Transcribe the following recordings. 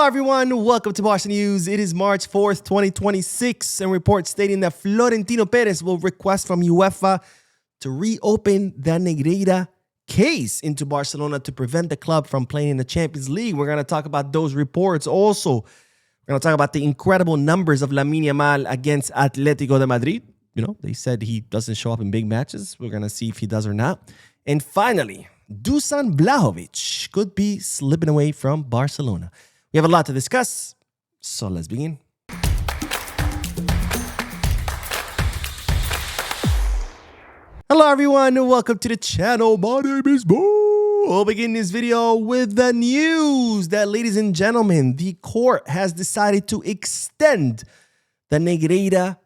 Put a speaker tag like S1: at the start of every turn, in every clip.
S1: Hello, everyone. Welcome to Barca News. It is March 4th, 2026, and reports stating that Florentino Perez will request from UEFA to reopen the Negreira case into Barcelona to prevent the club from playing in the Champions League. We're going to talk about those reports. Also, we're going to talk about the incredible numbers of Lamine Yamal against Atletico de Madrid. You know, they said he doesn't show up in big matches. We're going to see if he does or not. And finally, Dusan Vlahović could be slipping away from Barcelona. We have a lot to discuss, so let's begin. Hello, everyone, and welcome to the channel. My name is Bo. We'll begin this video with the news that, ladies and gentlemen, the court has decided to extend the Negreira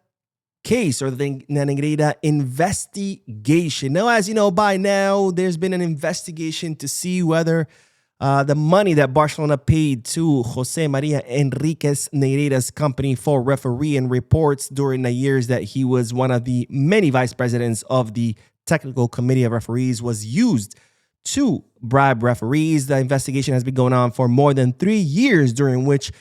S1: case or the Negreira investigation. Now, as you know by now, there's been an investigation to see whether the money that Barcelona paid to Jose Maria Enriquez Negreira's company for refereeing reports during the years that he was one of the many vice presidents of the technical committee of referees was used to bribe referees. The investigation has been going on for more than 3 years, during which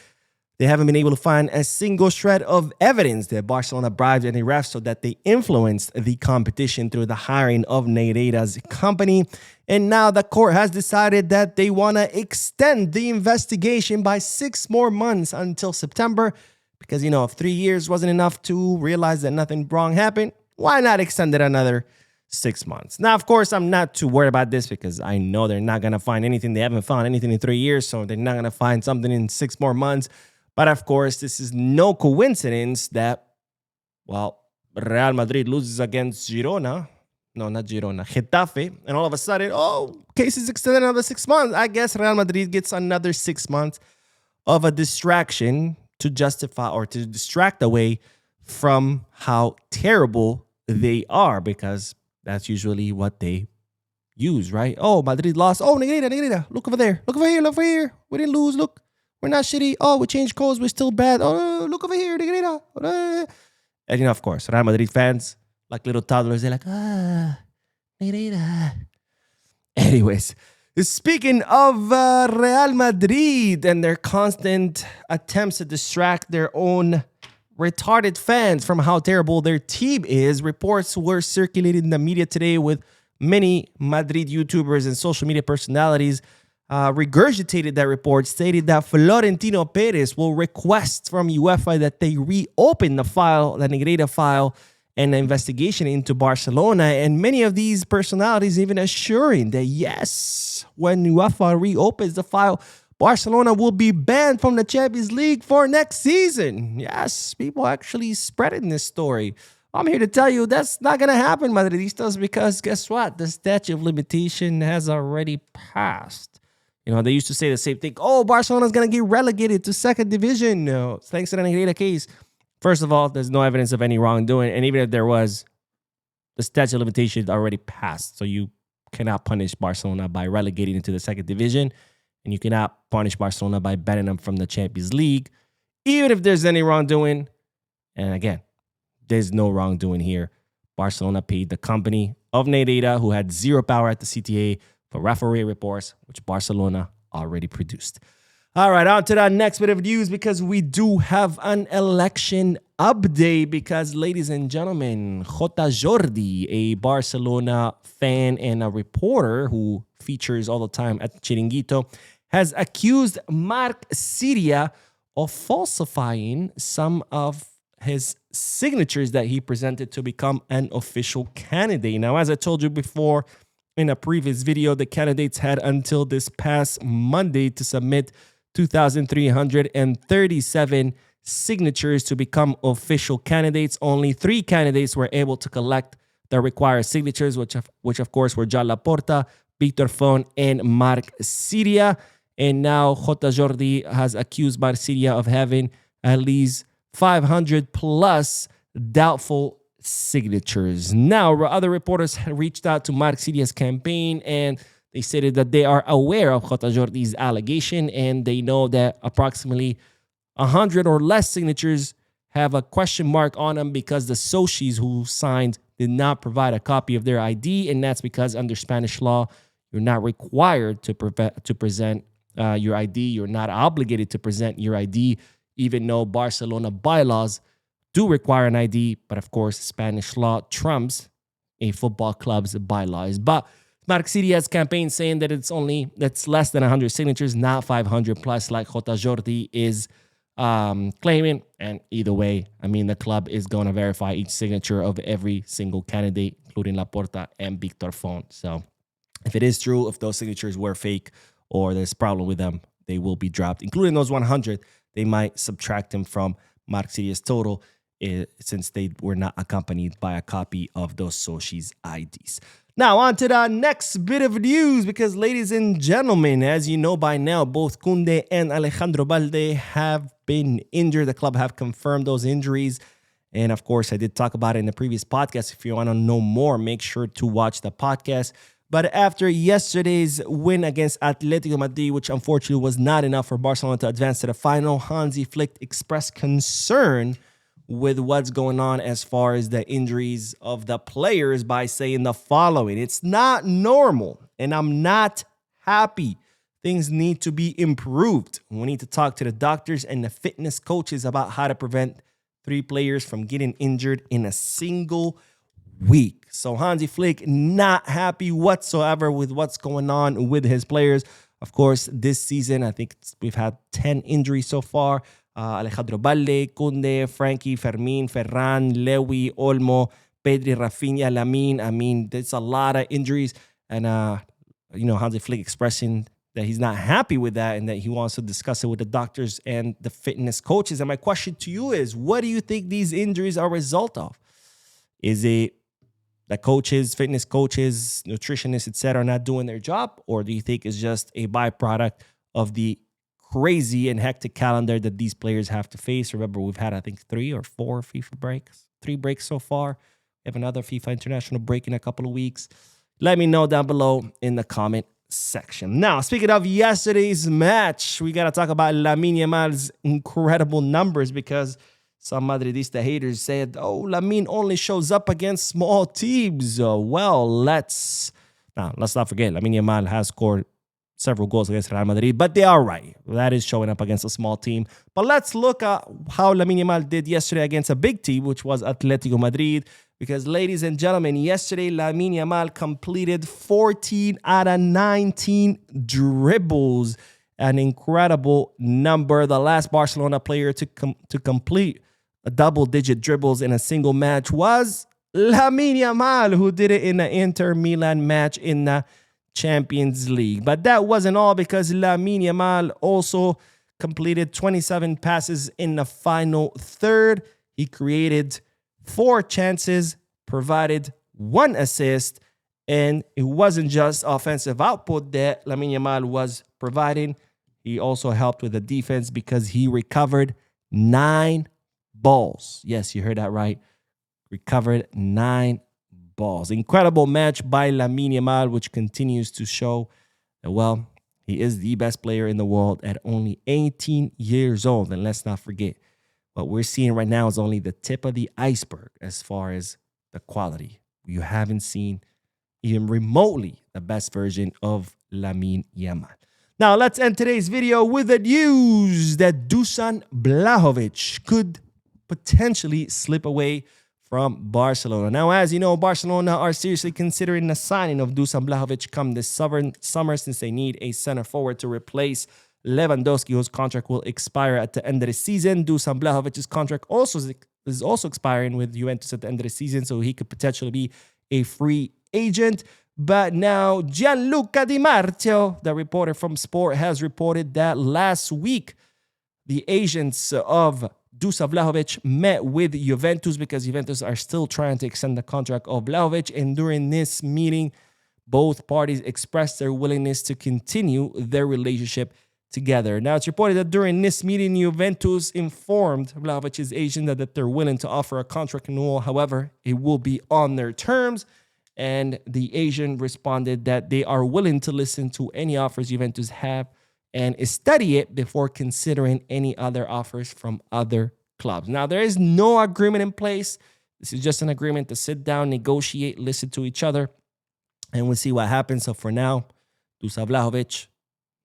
S1: they haven't been able to find a single shred of evidence that Barcelona bribed any refs so that they influenced the competition through the hiring of Negreira's company. And now the court has decided that they want to extend the investigation by 6 more months until September. Because, you know, if 3 years wasn't enough to realize that nothing wrong happened, why not extend it another 6 months? Now, of course, I'm not too worried about this because I know they're not going to find anything. They haven't found anything in 3 years, so they're not going to find something in 6 more months. But of course, this is no coincidence that, well, Real Madrid loses against Girona. No, not Girona, Getafe. And all of a sudden, case is extended another 6 months. I guess Real Madrid gets another 6 months of a distraction to justify or to distract away from how terrible they are, because that's usually what they use, right? Oh, Madrid lost. Oh, Negreira. Look over there. Look over here. We didn't lose. Look. We're not shitty. Oh, we changed codes. We're still bad. Oh, look over here, Negreira. And, you know, of course, Real Madrid fans, like little toddlers, they're like, Negreira. Anyways, speaking of Real Madrid and their constant attempts to distract their own retarded fans from how terrible their team is, reports were circulated in the media today with many Madrid YouTubers and social media personalities regurgitated that report, stated that Florentino Perez will request from UEFA that they reopen the file, the Negreira file, and the investigation into Barcelona. And many of these personalities even assuring that, yes, when UEFA reopens the file, Barcelona will be banned from the Champions League for next season. Yes, people actually spreading this story. I'm here to tell you that's not going to happen, Madridistas, because guess what? The statute of limitation has already passed. You know, they used to say the same thing. Oh, Barcelona's going to get relegated to second division. No, thanks to the Negreira case. First of all, there's no evidence of any wrongdoing. And even if there was, the statute of limitations already passed. So you cannot punish Barcelona by relegating into the second division. And you cannot punish Barcelona by banning them from the Champions League. Even if there's any wrongdoing. And again, there's no wrongdoing here. Barcelona paid the company of Negreira, who had zero power at the CTA, for referee reports, which Barcelona already produced. All right, on to the next bit of news, because we do have an election update. Because, ladies and gentlemen, J. Jordi, a Barcelona fan and a reporter who features all the time at Chiringuito, has accused Marc Siria of falsifying some of his signatures that he presented to become an official candidate. Now, as I told you before, in a previous video, the candidates had until this past Monday to submit 2,337 signatures to become official candidates. Only 3 candidates were able to collect the required signatures, which of course were Joan Laporta, Victor Font, and Marc Siria. And now J. Jordi has accused Marc Siria of having at least 500 plus doubtful signatures. Now, other reporters had reached out to Marc Siria's campaign, and they stated that they are aware of J. Jordi's allegation, and they know that approximately 100 or less signatures have a question mark on them because the socios who signed did not provide a copy of their ID, and that's because under Spanish law, you're not required to present your ID. You're not obligated to present your ID, even though Barcelona bylaws do require an ID. But of course, Spanish law trumps a football club's bylaws. But Marc City has campaign saying that that's less than 100 signatures, not 500 plus, like J. Jordi is claiming. And either way, I mean, the club is going to verify each signature of every single candidate, including Laporta and Victor Font. So if it is true, if those signatures were fake or there's a problem with them, they will be dropped, including those 100. They might subtract them from Marc City's total since they were not accompanied by a copy of those Sochi's IDs. Now, on to the next bit of news, because, ladies and gentlemen, as you know by now, both Koundé and Alejandro Balde have been injured. The club have confirmed those injuries. And, of course, I did talk about it in the previous podcast. If you want to know more, make sure to watch the podcast. But after yesterday's win against Atletico Madrid, which unfortunately was not enough for Barcelona to advance to the final, Hansi Flick expressed concern with what's going on as far as the injuries of the players by saying the following: it's not normal and I'm not happy. Things need to be improved. We need to talk to the doctors and the fitness coaches about how to prevent 3 players from getting injured in a single week. So Hansi Flick not happy whatsoever with what's going on with his players. Of course, this season, I think we've had 10 injuries so far. Alejandro Balde, Koundé, Frankie, Fermin, Ferran, Lewy, Olmo, Pedri, Rafinha, Lamine. I mean, there's a lot of injuries. And, Hansi Flick expressing that he's not happy with that and that he wants to discuss it with the doctors and the fitness coaches. And my question to you is, what do you think these injuries are a result of? Is it the coaches, fitness coaches, nutritionists, etc., not doing their job? Or do you think it's just a byproduct of the crazy and hectic calendar that these players have to face? Remember, we've had, I think, 3 or 4 FIFA breaks. 3 breaks so far. We have another FIFA international break in a couple of weeks. Let me know down below in the comment section. Now, speaking of yesterday's match, we got to talk about Lamine Yamal's incredible numbers, because some Madridista haters said, oh, Lamine only shows up against small teams. Let's not forget, Lamine Yamal has scored several goals against Real Madrid, but they are right. That is showing up against a small team. But let's look at how Lamine Yamal did yesterday against a big team, which was Atletico Madrid. Because, ladies and gentlemen, yesterday Lamine Yamal completed 14 out of 19 dribbles. An incredible number. The last Barcelona player to complete a double-digit dribbles in a single match was Lamine Yamal, who did it in the Inter Milan match in the Champions League. But that wasn't all, because Lamine Yamal also completed 27 passes in the final third. He created 4 chances, provided 1 assist, and it wasn't just offensive output that Lamine Yamal was providing. He also helped with the defense, because he recovered 9 balls. Yes, you heard that right. Recovered 9 balls. Incredible match by Lamine Yamal, which continues to show that, well, he is the best player in the world at only 18 years old. And let's not forget, what we're seeing right now is only the tip of the iceberg as far as the quality. You haven't seen even remotely the best version of Lamine Yamal. Now, let's end today's video with the news that Dusan Vlahović could potentially slip away from Barcelona. Now, as you know, Barcelona are seriously considering the signing of Dusan Vlahović come this summer, since they need a center forward to replace Lewandowski, whose contract will expire at the end of the season. Dusan Vlahovic's contract is also expiring with Juventus at the end of the season, so he could potentially be a free agent. But now Gianluca Di Marzio, the reporter from Sport, has reported that last week the agents of Dusan Vlahović met with Juventus, because Juventus are still trying to extend the contract of Vlahović. And during this meeting, both parties expressed their willingness to continue their relationship together. Now, it's reported that during this meeting, Juventus informed Vlahovic's agent that they're willing to offer a contract renewal. However, it will be on their terms. And the agent responded that they are willing to listen to any offers Juventus have and study it before considering any other offers from other clubs. Now, there is no agreement in place. This is just an agreement to sit down, negotiate, listen to each other, and we'll see what happens. So for now, Dusan Vlahović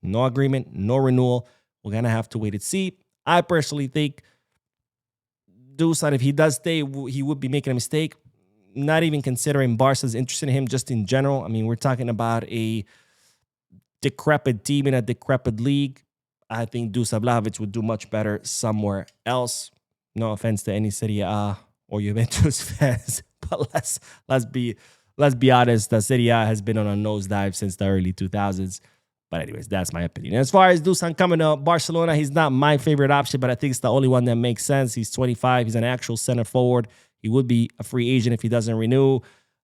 S1: No agreement, no renewal. We're going to have to wait and see. I personally think Dusan, if he does stay, he would be making a mistake. Not even considering Barca's interest in him just in general. I mean, we're talking about a decrepit team in a decrepit league. I think Dusan Vlahovic would do much better somewhere else. No offense to any Serie A or Juventus fans, but let's be honest. The Serie A has been on a nosedive since the early 2000s. But anyways, that's my opinion. As far as Dusan coming to Barcelona, he's not my favorite option, but I think it's the only one that makes sense. He's 25. He's an actual center forward. He would be a free agent if he doesn't renew.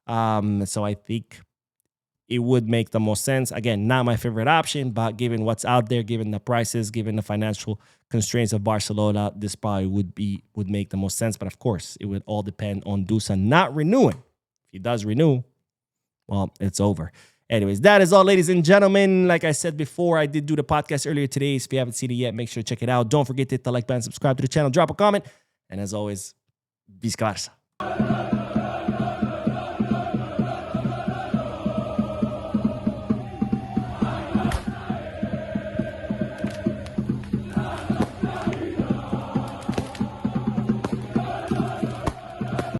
S1: So I think it would make the most sense. Again, not my favorite option, but given what's out there, given the prices, given the financial constraints of Barcelona, this probably would make the most sense. But of course, it would all depend on Dusan not renewing. If he does renew, well, it's over. Anyways, that is all, ladies and gentlemen. Like I said before, I did do the podcast earlier today. So if you haven't seen it yet, make sure to check it out. Don't forget to hit the like button, subscribe to the channel, drop a comment. And as always, Visca Barça.